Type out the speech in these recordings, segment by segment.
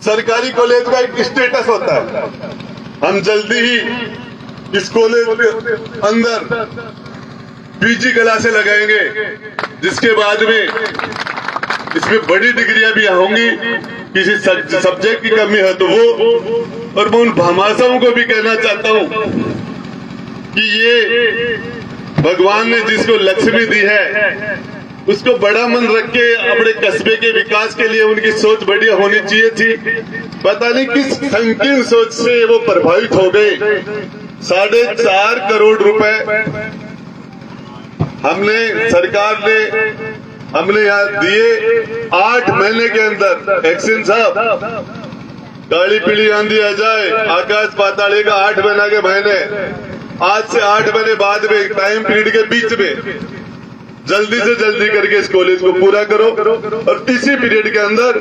सरकारी कॉलेज का एक स्टेटस होता है। हम जल्दी ही इस कॉलेज के अंदर पीजी क्लासें लगाएंगे, जिसके बाद में इसमें बड़ी डिग्रियां भी होंगी। किसी सब्जेक्ट की कमी है तो वो, और मैं उन भामाशाहों को भी कहना चाहता हूं कि ये भगवान ने जिसको लक्ष्मी दी है उसको बड़ा मन रख के अपने कस्बे के विकास के लिए उनकी सोच बढ़िया होनी चाहिए थी। पता नहीं किस संकीर्ण सोच से वो प्रभावित हो गए। 4.5 करोड़ रुपए हमने यहाँ दिए 8 महीने के अंदर। एक्शन साहब, काली पीली आंधी आ जाए, आकाश पाताल का 8 महीना के महीने, आज से 8 महीने बाद में टाइम पीरियड के बीच में जल्दी से जल्दी करके इस कॉलेज को पूरा करो, और इसी पीरियड के अंदर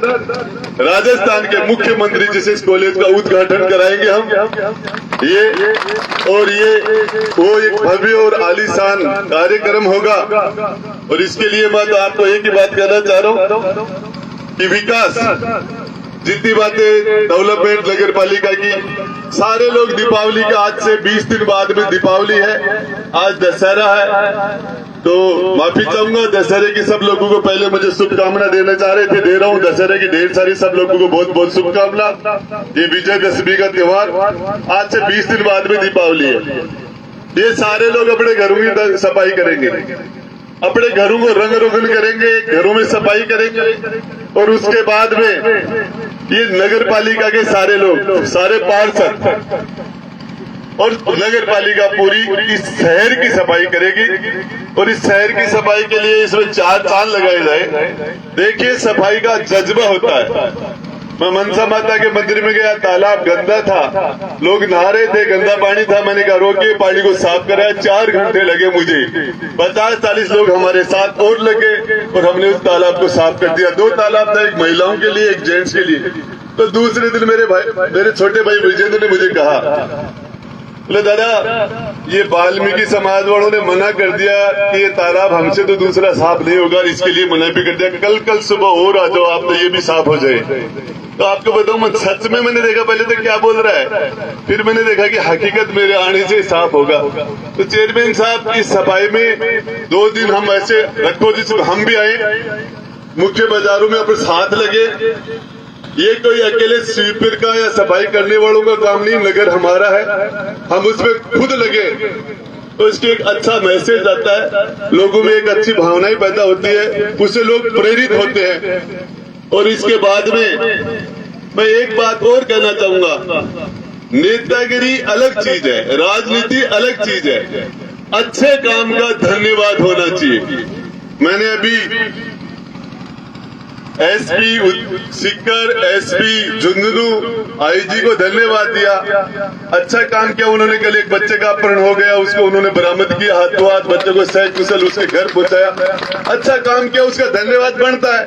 राजस्थान के मुख्यमंत्री जी से इस कॉलेज का उद्घाटन कराएंगे हम। ये वो एक भव्य और आलीशान कार्यक्रम होगा। और इसके लिए मैं तो आपको एक ही बात कहना चाह रहा हूँ कि विकास, जितनी बातें डेवलपमेंट नगर पालिका की, सारे लोग दीपावली का, आज से 20 दिन बाद में दीपावली है, आज दशहरा है, तो माफी चाहूंगा दशहरे की सब लोगों को। पहले मुझे शुभकामना देना चाह रहे थे, दे रहा हूं। दशहरे की ढेर सारी सब लोगों को बहुत बहुत शुभकामना। ये विजयदशमी का त्योहार, आज से 20 दिन बाद में दीपावली है। ये सारे लोग अपने घरों की सफाई करेंगे, अपने घरों को रंग रोगन करेंगे, घरों में सफाई करेंगे, और उसके बाद में ये नगर पालिका के सारे लोग, सारे पार्षद और नगर पालिका पूरी इस शहर की सफाई करेगी। और इस शहर की सफाई के लिए इसमें 4 चांद लगाए जाए। देखिए, सफाई का जज्बा होता है। मैं मनसा माता के मंदिर में गया, तालाब गंदा था, लोग नहा रहे थे, गंदा पानी था। मैंने कहा रोकिए, पानी को साफ कराया। 4 घंटे लगे मुझे, 50-40 लोग हमारे साथ और लगे, और हमने उस तालाब को साफ कर दिया। 2 तालाब था, एक महिलाओं के लिए, एक जेंट्स के लिए। तो दूसरे दिन मेरे छोटे भाई विजेंद्र ने मुझे कहा, बोले दादा, ये वाल्मीकि समाज वालों ने मना कर दिया कि ये तालाब हमसे तो दूसरा साफ नहीं होगा, इसके लिए मना भी कर दिया। कल सुबह और आ जाओ आप, तो ये भी साफ हो जाए। तो आपको बताऊं, मैं सच में मैंने देखा, पहले तो क्या बोल रहा है, फिर मैंने देखा कि हकीकत मेरे आने से साफ होगा। तो चेयरमैन साहब, इस सफाई में 2 दिन हम ऐसे रखो जिसमें हम भी आए, मुख्य बाजारों में अपने साथ लगे। ये कोई अकेले स्वीपर का या सफाई करने वालों का काम नहीं, नगर हमारा है, हम उसमें खुद लगे तो इसके एक अच्छा मैसेज आता है, लोगों में एक अच्छी भावनाएं पैदा होती है, उससे लोग प्रेरित होते हैं। और इसके बाद में मैं एक बात और कहना चाहूंगा, नेतागिरी अलग चीज है, राजनीति अलग चीज है। अच्छे काम का धन्यवाद होना चाहिए। मैंने अभी एसपी सिक्कर, एसपी झुंझुनू, आईजी को धन्यवाद दिया। अच्छा काम किया उन्होंने। कल एक बच्चे का अपहरण हो गया, उसको उन्होंने बरामद किया, हाथों हाथ बच्चे को सही कुशल उसके घर पहुंचाया। अच्छा काम किया, उसका धन्यवाद बनता है,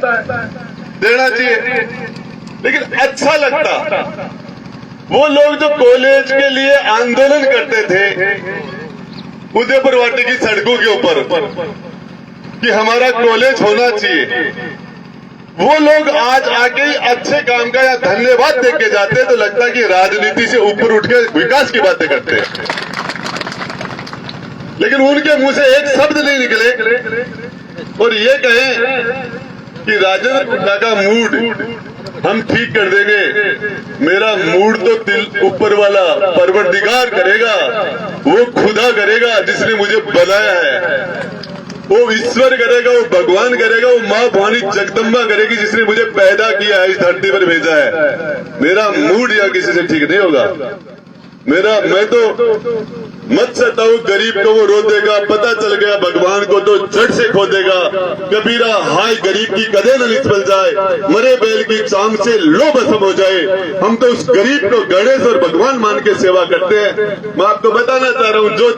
देना चाहिए। लेकिन अच्छा लगता वो लोग जो कॉलेज के लिए आंदोलन करते थे उदयपुर वाटी की सड़कों के ऊपर कि हमारा कॉलेज होना चाहिए, वो लोग आज आके अच्छे काम का या धन्यवाद देख के जाते हैं, तो लगता है कि राजनीति से ऊपर उठ के विकास की बातें करते हैं। लेकिन उनके मुंह से एक शब्द नहीं निकले और ये कहें कि राजेंद्र का मूड हम ठीक कर देंगे। मेरा मूड तो दिल ऊपर वाला परवरदिगार करेगा, वो खुदा करेगा जिसने मुझे बनाया है, वो ईश्वर करेगा, वो भगवान करेगा, वो माँ भवानी जगदम्बा करेगी जिसने मुझे पैदा किया है, इस धरती पर भेजा है। मेरा मूड या किसी से ठीक नहीं होगा। मैं तो मत सताऊं गरीब को, वो रो देगा, पता चल गया भगवान को तो जड़ से खो देगा। कबीरा हाय गरीब की कदे न निष्फल जाए, मरे बैल की चाम से लो भस्म हो जाए। हम तो उस गरीब को गणेश और भगवान मान के सेवा करते हैं। मैं आपको बताना चाह रहा हूँ, जो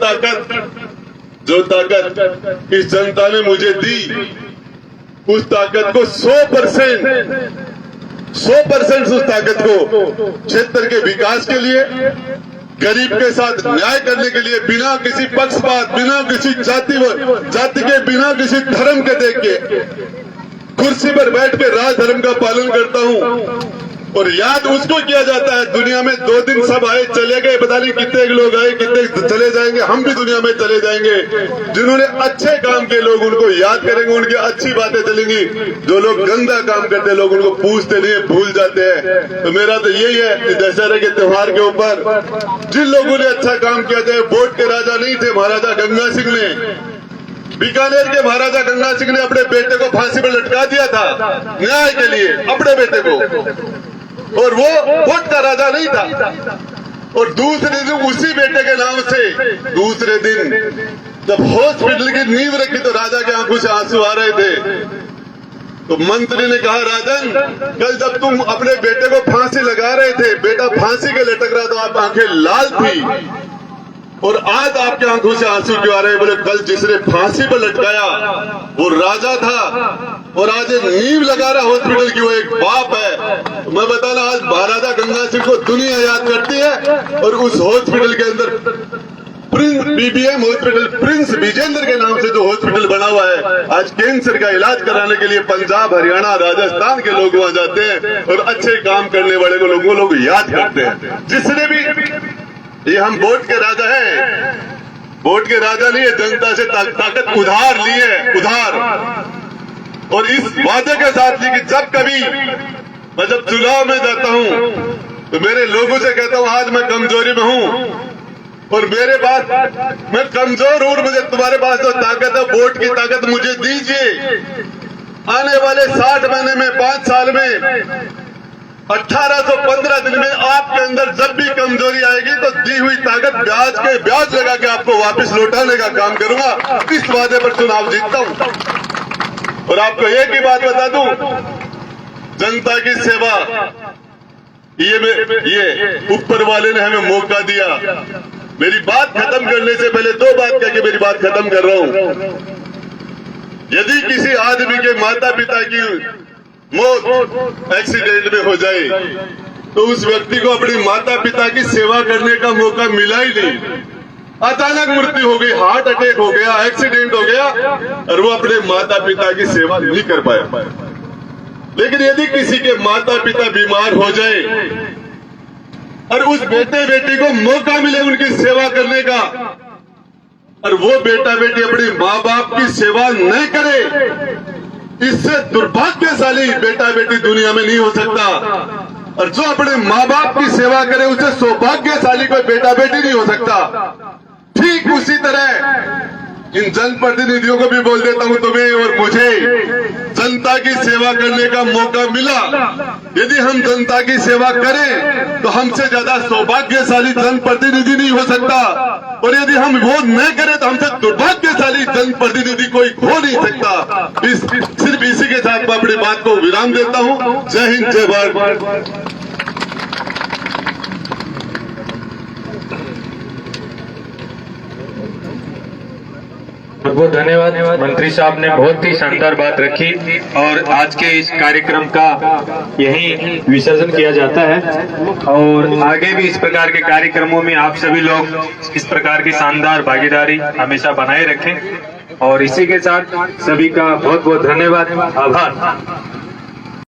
ताकत इस जनता ने मुझे दी, उस ताकत को 100% उस ताकत को क्षेत्र के विकास के लिए, गरीब के साथ न्याय करने के लिए, बिना किसी पक्षपात, बिना किसी जाति के, बिना किसी धर्म के देख के कुर्सी पर बैठ के राज धर्म का पालन करता हूँ। और याद उसको किया जाता है। दुनिया में 2 दिन सब आए चले गए, पता नहीं कितने लोग आए कितने चले जाएंगे, हम भी दुनिया में चले जाएंगे। जिन्होंने अच्छे काम किए लोग उनको याद करेंगे, उनकी अच्छी बातें चलेंगी। जो लोग गंदा काम करते हैं लोग उनको पूछते नहीं, भूल जाते हैं। तो मेरा तो यही है कि दशहरे के त्योहार के ऊपर जिन लोगों ने अच्छा काम किया था, वोट के राजा नहीं थे महाराजा गंगा सिंह ने। बीकानेर के महाराजा गंगा सिंह ने अपने बेटे को फांसी पर लटका दिया था न्याय के लिए, अपने बेटे को, और वो वोट का राजा नहीं था। और दूसरे दिन उसी बेटे के नाम से दूसरे दिन जब हॉस्पिटल की नींव रखी तो राजा के आंखों से आंसू आ रहे थे। तो मंत्री ने कहा, राजन कल जब तुम अपने बेटे को फांसी लगा रहे थे, बेटा फांसी के लटक रहा तो आप आंखें लाल थी, और आज आपके आंखों से आंसू क्यों आ रहे हैं? बोले कल जिसने फांसी पर लटकाया वो राजा था, और आज एक नींव लगा रहा हॉस्पिटल की वो एक बाप है। तो मैं बताना, आज महाराजा गंगा सिंह को दुनिया याद करती है, और उस हॉस्पिटल के अंदर बीबीएम हॉस्पिटल, प्रिंस विजेंद्र के नाम से जो हॉस्पिटल बना हुआ है, आज कैंसर का इलाज कराने के लिए पंजाब, हरियाणा, राजस्थान के लोग वहां जाते हैं, और अच्छे काम करने वाले को लोग याद करते हैं। जिसने भी, ये हम वोट के राजा हैं, वोट के राजा नहीं है, जनता से ताकत उधार लिए, उधार। और इस वादे के साथ ली कि जब कभी मैं जब चुनाव में जाता हूं तो मेरे लोगों से कहता हूं, आज मैं कमजोरी में हूं और मेरे पास, मैं कमजोर हूं, मुझे तुम्हारे पास जो ताकत है, वोट की ताकत मुझे दीजिए। आने वाले 60 महीने में, 5 साल में, 1815 दिन में आपके अंदर जब भी कमजोरी आएगी तो दी हुई ताकत ब्याज लगा के आपको वापस लौटाने का काम करूंगा। इस वादे पर चुनाव जीतता हूं। और आपको एक ही बात बता दूं, जनता की सेवा, ये ऊपर वाले ने हमें मौका दिया। मेरी बात खत्म करने से पहले 2 बात कह के मेरी बात खत्म कर रहा हूं। यदि किसी आदमी के माता पिता की मौत एक्सीडेंट में हो जाए तो उस व्यक्ति को अपनी माता पिता की सेवा करने का मौका मिला ही नहीं। अचानक मृत्यु हो गई, हार्ट अटैक हो गया, एक्सीडेंट हो गया, और वो अपने माता पिता की सेवा नहीं कर पाया। लेकिन यदि किसी के माता पिता बीमार हो जाए और उस बेटे बेटी को मौका मिले उनकी सेवा करने का, और वो बेटा बेटी अपने माँ बाप की सेवा नहीं करे, इससे दुर्भाग्यशाली बेटा बेटी दुनिया में नहीं हो सकता। और जो अपने माँ बाप की सेवा करे उससे सौभाग्यशाली कोई बेटा बेटी नहीं हो सकता। ठीक उसी तरह इन जनप्रतिनिधियों को भी बोल देता हूं, तुम्हें और मुझे जनता की सेवा करने का मौका मिला। यदि हम जनता की सेवा करें तो हमसे ज्यादा सौभाग्यशाली जनप्रतिनिधि नहीं हो सकता, और यदि हम वो नहीं करें तो हमसे दुर्भाग्यशाली जनप्रतिनिधि कोई हो नहीं सकता। सिर्फ इसी के साथ मैं अपनी बात को विराम देता हूं। जय हिंद, जय भारत। बहुत बहुत धन्यवाद। मंत्री साहब ने बहुत ही शानदार बात रखी, और आज के इस कार्यक्रम का यही विसर्जन किया जाता है, और आगे भी इस प्रकार के कार्यक्रमों में आप सभी लोग इस प्रकार की शानदार भागीदारी हमेशा बनाए रखें। और इसी के साथ सभी का बहुत बहुत धन्यवाद, आभार।